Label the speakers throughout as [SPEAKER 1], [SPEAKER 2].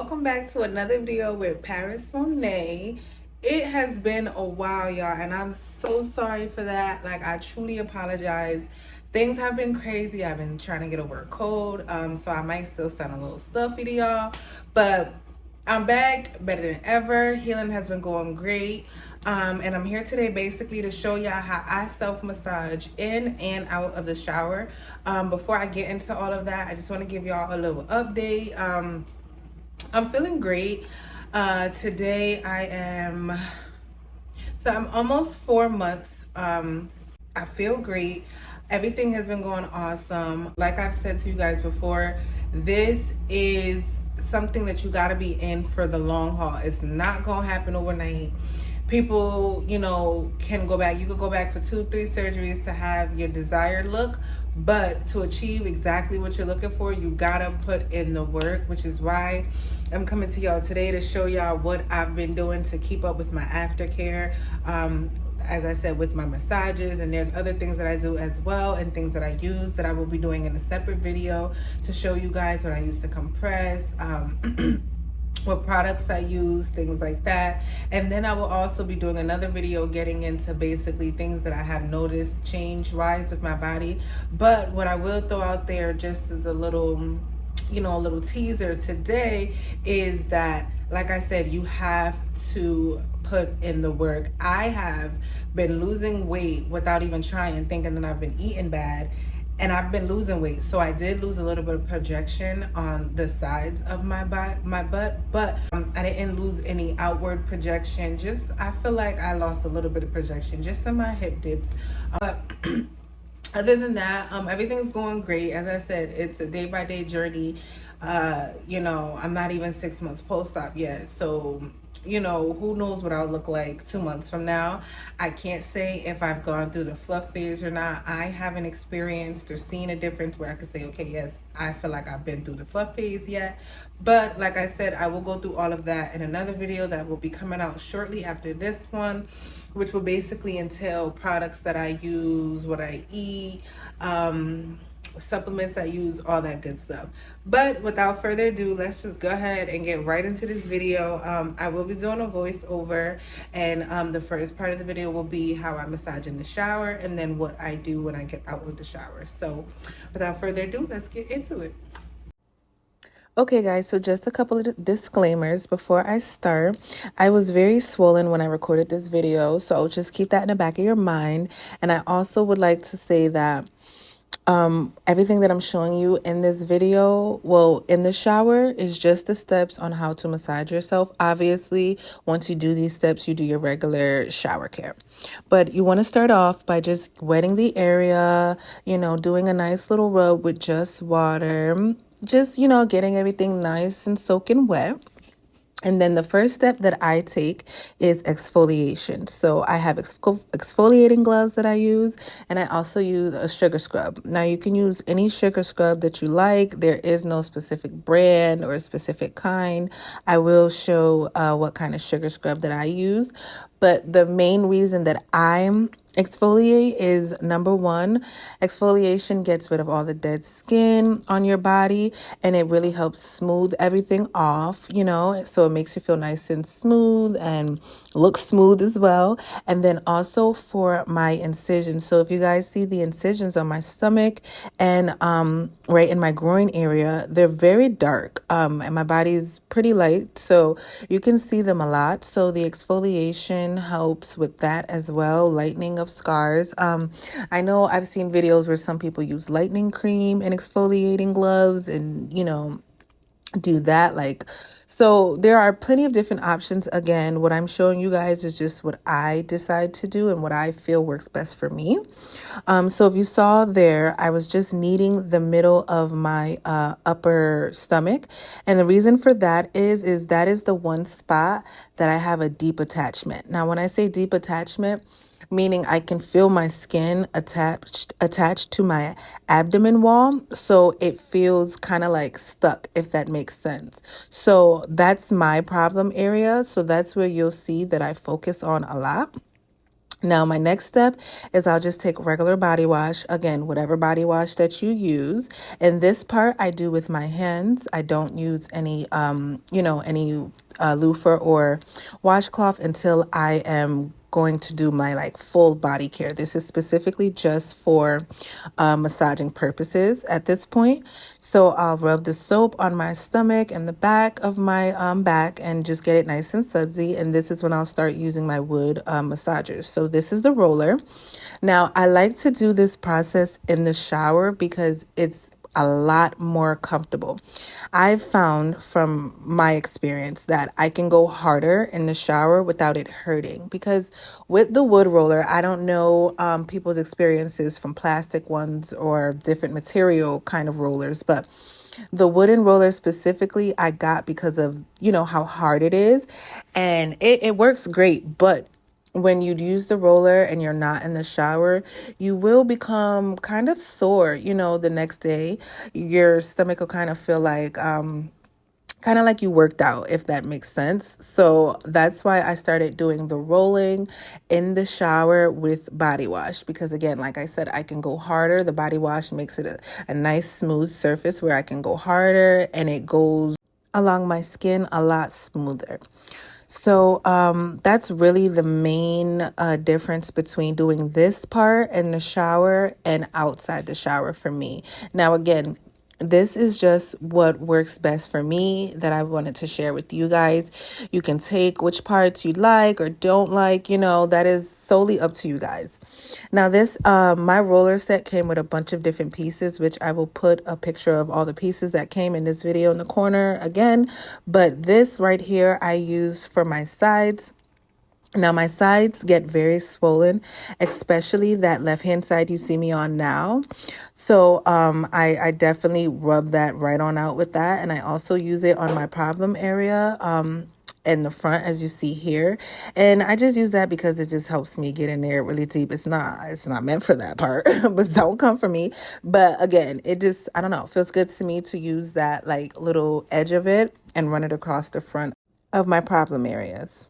[SPEAKER 1] welcome back to another video with Paris Monet. It has been a while, y'all, and I'm so sorry for that. Like, I truly apologize. Things have been crazy. I've been trying to get over a cold, so I might still sound a little stuffy to y'all, but I'm back better than ever. Healing has been going great. And I'm here today basically to show y'all how I self-massage in and out of the shower. Before I get into all of that, I just want to give y'all a little update. I'm feeling great. Today I'm almost 4 months. I feel great. Everything has been going awesome. Like I've said to you guys before, this is something that you got to be in for the long haul. It's not going to happen overnight. People, can go back. You could go back for 2-3 surgeries to have your desired look, but to achieve exactly what you're looking for, you gotta put in the work, which is why I'm coming to y'all today to show y'all what I've been doing to keep up with my aftercare. As I said, with my massages, and there's other things that I do as well, and things that I use that I will be doing in a separate video to show you guys what I use to compress, what products I use, things like that. And then I will also be doing another video getting into basically things that I have noticed change wise with my body. But what I will throw out there just as a little teaser today is that, like I said, you have to put in the work. I have been losing weight without even trying, thinking that I've been eating bad, and I've been losing weight. So I did lose a little bit of projection on the sides of my butt, but I didn't lose any outward projection. I feel like I lost a little bit of projection just in my hip dips. But other than that, everything's going great. As I said, it's a day-by-day journey. I'm not even 6 months post-op yet. So, who knows what I'll look like 2 months from now. I can't say if I've gone through the fluff phase or not. I haven't experienced or seen a difference where I could say, okay, yes, I feel like I've been through the fluff phase yet. But like I said, I will go through all of that in another video that will be coming out shortly after this one, which will basically entail products that I use, what I eat, supplements I use, all that good stuff. But without further ado, let's just go ahead and get right into this video. I will be doing a voiceover, and the first part of the video will be how I massage in the shower, and then what I do when I get out of the shower. So without further ado, let's get into it. Okay guys, so just a couple of disclaimers before I start. I was very swollen when I recorded this video, so I'll just keep that in the back of your mind. And I also would like to say that everything that I'm showing you in this video, well, in the shower, is just the steps on how to massage yourself. Obviously, once you do these steps, you do your regular shower care. But you want to start off by just wetting the area, doing a nice little rub with just water. Just, getting everything nice and soaking wet. And then the first step that I take is exfoliation. So I have exfoliating gloves that I use, and I also use a sugar scrub. Now you can use any sugar scrub that you like. There is no specific brand or a specific kind. I will show what kind of sugar scrub that I use. But the main reason that I exfoliate is, number one, exfoliation gets rid of all the dead skin on your body, and it really helps smooth everything off, so it makes you feel nice and smooth and look smooth as well. And then also for my incisions. So if you guys see the incisions on my stomach and right in my groin area, they're very dark, and my body's pretty light, so you can see them a lot. So the exfoliation helps with that as well, lightening of scars. I know I've seen videos where some people use lightening cream and exfoliating gloves and, do that. So there are plenty of different options. Again, what I'm showing you guys is just what I decide to do and what I feel works best for me. So if you saw there, I was just kneading the middle of my upper stomach. And the reason for that is that is the one spot that I have a deep attachment. Now, when I say deep attachment, meaning I can feel my skin attached to my abdomen wall, so it feels kind of like stuck, if that makes sense. So that's my problem area. So that's where you'll see that I focus on a lot. Now, my next step is I'll just take regular body wash, again, whatever body wash that you use. And this part I do with my hands. I don't use any, any loofah or washcloth until I am going to do my like full body care. This is specifically just for massaging purposes at this point. So I'll rub the soap on my stomach and the back of my back and just get it nice and sudsy. And this is when I'll start using my wood massagers. So this is the roller. Now, I like to do this process in the shower because it's a lot more comfortable. I've found from my experience that I can go harder in the shower without it hurting, because with the wood roller, I don't know people's experiences from plastic ones or different material kind of rollers, but the wooden roller specifically I got because of, how hard it is, and it works great. But when you use the roller and you're not in the shower, you will become kind of sore, the next day. Your stomach will kind of like you worked out, if that makes sense. So that's why I started doing the rolling in the shower with body wash, because again, like I said, I can go harder. The body wash makes it a nice smooth surface where I can go harder, and it goes along my skin a lot smoother. So that's really the main difference between doing this part in the shower and outside the shower for me. Now, again, this is just what works best for me that I wanted to share with you guys. You can take which parts you like or don't like, that is solely up to you guys. Now this, my roller set came with a bunch of different pieces, which I will put a picture of all the pieces that came in this video in the corner again. But this right here, I use for my sides. Now, my sides get very swollen, especially that left-hand side you see me on now. So I definitely rub that right on out with that. And I also use it on my problem area in the front, as you see here. And I just use that because it just helps me get in there really deep. It's not meant for that part, but don't come for me. But again, it just, I don't know, it feels good to me to use that like little edge of it and run it across the front of my problem areas.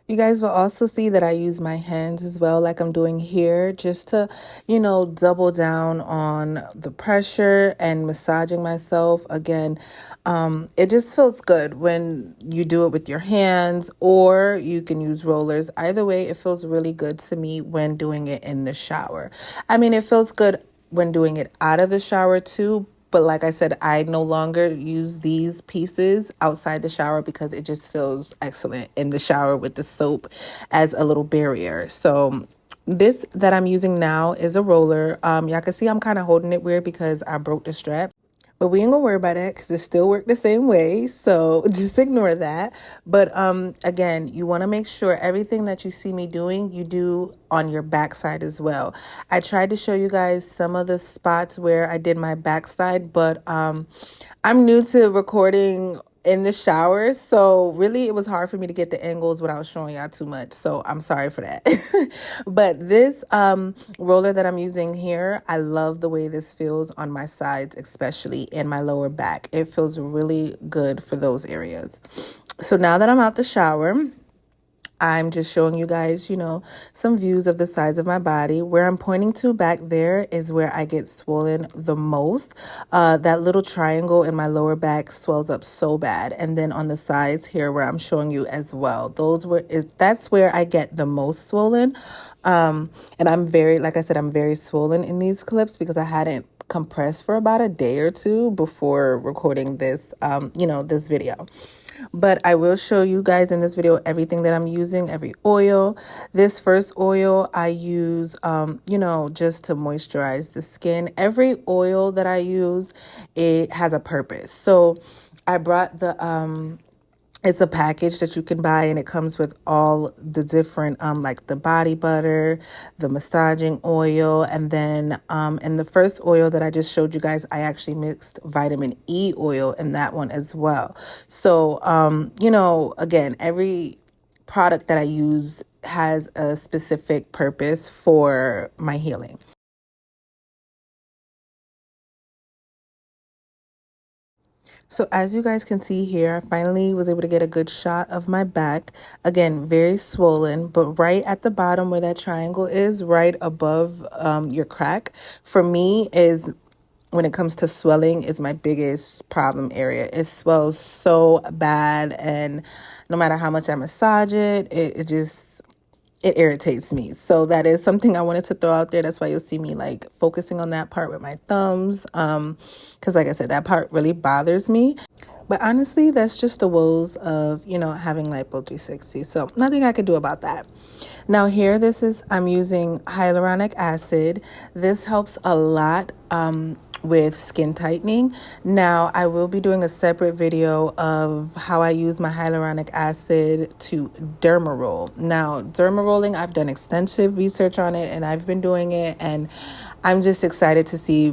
[SPEAKER 1] You guys will also see that I use my hands as well, like I'm doing here, just to, double down on the pressure and massaging myself. Again, it just feels good when you do it with your hands, or you can use rollers. Either way, it feels really good to me when doing it in the shower. I mean, it feels good when doing it out of the shower too. But like I said, I no longer use these pieces outside the shower because it just feels excellent in the shower with the soap as a little barrier. So this that I'm using now is a roller. Y'all can see I'm kind of holding it weird because I broke the strap. But we ain't gonna worry about that because it still worked the same way. So just ignore that. But again, you want to make sure everything that you see me doing, you do on your backside as well. I tried to show you guys some of the spots where I did my backside, but I'm new to recording in the shower, so really it was hard for me to get the angles without showing y'all too much, so I'm sorry for that. But this roller that I'm using here, I love the way this feels on my sides, especially in my lower back. It feels really good for those areas. So now that I'm out the shower, I'm just showing you guys, some views of the sides of my body. Where I'm pointing to back there is where I get swollen the most. That little triangle in my lower back swells up so bad. And then on the sides here where I'm showing you as well, that's where I get the most swollen. And like I said, I'm very swollen in these clips because I hadn't compressed for about a day or two before recording this, this video. But I will show you guys in this video everything that I'm using, every oil. This first oil I use, just to moisturize the skin. Every oil that I use, it has a purpose. So I brought it's a package that you can buy, and it comes with all the different, like the body butter, the massaging oil, and then in the first oil that I just showed you guys, I actually mixed vitamin E oil in that one as well. So, again, every product that I use has a specific purpose for my healing. So as you guys can see here, I finally was able to get a good shot of my back. Again, very swollen, but right at the bottom where that triangle is, right above your crack, for me is, when it comes to swelling, is my biggest problem area. It swells so bad, and no matter how much I massage it, it just, it irritates me. So that is something I wanted to throw out there. That's why you'll see me like focusing on that part with my thumbs. Because like I said, that part really bothers me. But honestly, that's just the woes of, having Lipo 360. So nothing I could do about that. Now here, I'm using hyaluronic acid. This helps a lot with skin tightening. Now I will be doing a separate video of how I use my hyaluronic acid to derma roll. Now derma rolling, I've done extensive research on it and I've been doing it, and I'm just excited to see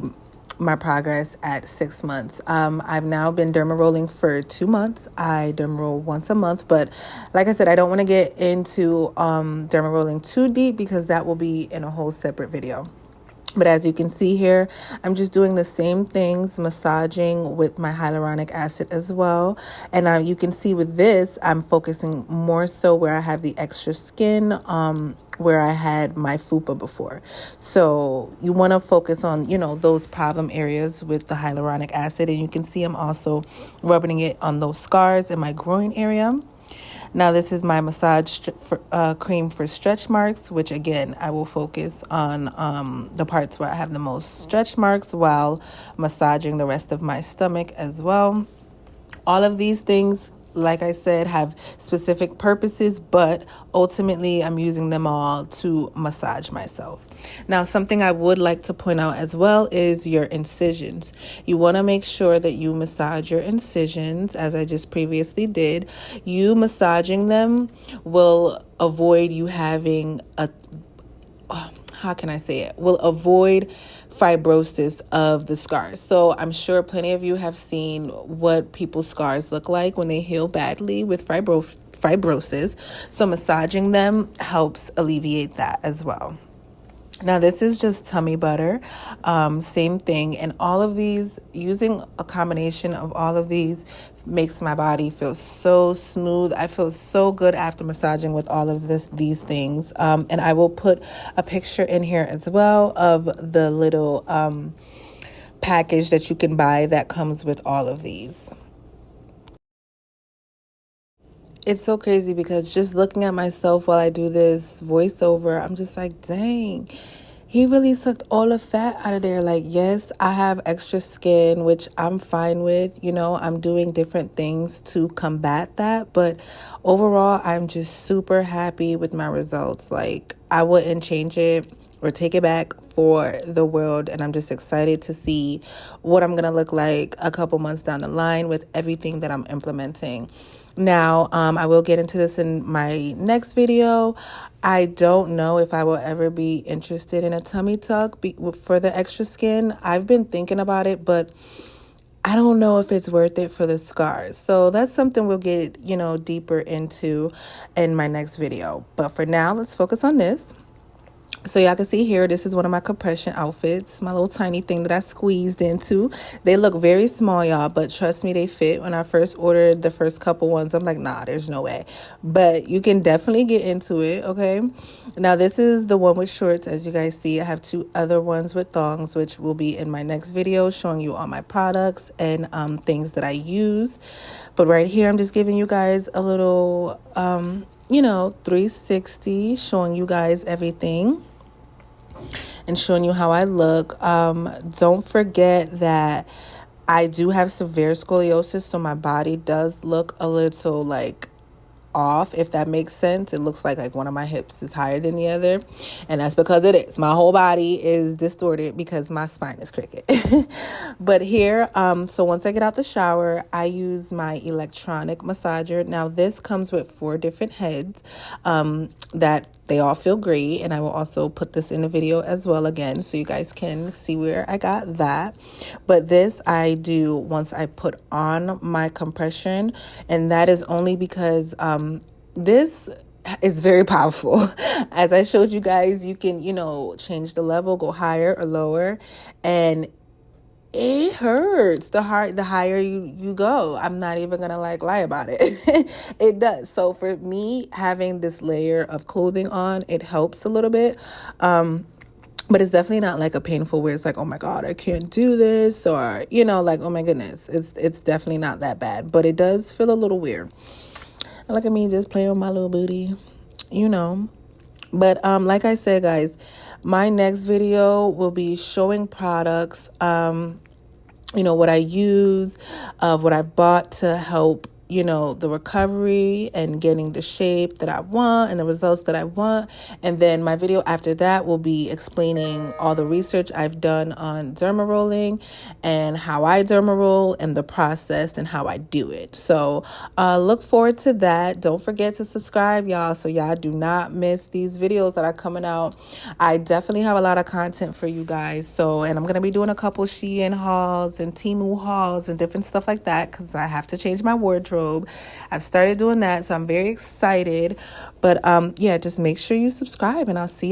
[SPEAKER 1] my progress at 6 months. I've now been derma rolling for 2 months. I derma roll once a month, but like I said, I don't want to get into derma rolling too deep because that will be in a whole separate video. But as you can see here, I'm just doing the same things, massaging with my hyaluronic acid as well. And you can see with this, I'm focusing more so where I have the extra skin, where I had my fupa before. So you want to focus on, those problem areas with the hyaluronic acid. And you can see I'm also rubbing it on those scars in my groin area. Now this is my massage cream for stretch marks, which again, I will focus on the parts where I have the most stretch marks while massaging the rest of my stomach as well. All of these things, like I said, have specific purposes, but ultimately I'm using them all to massage myself. Now, something I would like to point out as well is your incisions. You want to make sure that you massage your incisions, as I just previously did. You massaging them will avoid you having will avoid fibrosis of the scars. So I'm sure plenty of you have seen what people's scars look like when they heal badly with fibrosis. So massaging them helps alleviate that as well. Now this is just tummy butter, same thing. And all of these, using a combination of all of these, makes my body feel so smooth. I feel so good after massaging with all of these things. And I will put a picture in here as well of the little package that you can buy that comes with all of these. It's so crazy because just looking at myself while I do this voiceover, I'm just like, dang, he really sucked all the fat out of there. Like, yes, I have extra skin, which I'm fine with. I'm doing different things to combat that. But overall, I'm just super happy with my results. Like, I wouldn't change it or take it back for the world. And I'm just excited to see what I'm going to look like a couple months down the line with everything that I'm implementing. Now, I will get into this in my next video. I don't know if I will ever be interested in a tummy tuck for the extra skin. I've been thinking about it, but I don't know if it's worth it for the scars. So that's something we'll get, deeper into in my next video. But for now, let's focus on this. So y'all can see here, this is one of my compression outfits, my little tiny thing that I squeezed into. They look very small, y'all, but trust me, they fit. When I first ordered the first couple ones, I'm like, nah, there's no way. But you can definitely get into it, okay? Now, this is the one with shorts. As you guys see, I have 2 other ones with thongs, which will be in my next video, showing you all my products and things that I use. But right here, I'm just giving you guys a little, 360, showing you guys everything and showing you how I look. Don't forget that I do have severe scoliosis, so my body does look a little like off, if that makes sense. It looks like one of my hips is higher than the other, and that's because it is. My whole body is distorted because my spine is crooked. But here, so once I get out the shower, I use my electronic massager. Now this comes with 4 different heads that they all feel great, and I will also put this in the video as well again so you guys can see where I got that. But this I do once I put on my compression, and that is only because this is very powerful. As I showed you guys, you can change the level, go higher or lower, and it hurts the higher you go. I'm not even gonna like lie about it. It does. So for me, having this layer of clothing on, it helps a little bit. But it's definitely not like a painful where it's like, oh my God, I can't do this, or, you know, like, oh my goodness. It's definitely not that bad, but it does feel a little weird. Look at me just playing with my little booty, you know. But like I said, guys, my next video will be showing products, you know, what I use, of what I bought to help, you know, the recovery and getting the shape that I want and the results that I want. And then my video after that will be explaining all the research I've done on derma rolling and how I derma roll and the process and how I do it. So look forward to that. Don't forget to subscribe, y'all, so y'all do not miss these videos that are coming out. I definitely have a lot of content for you guys. So, and I'm going to be doing a couple Shein hauls and Temu hauls and different stuff like that because I have to change my wardrobe. I've started doing that, so I'm very excited. But yeah, just make sure you subscribe, and I'll see you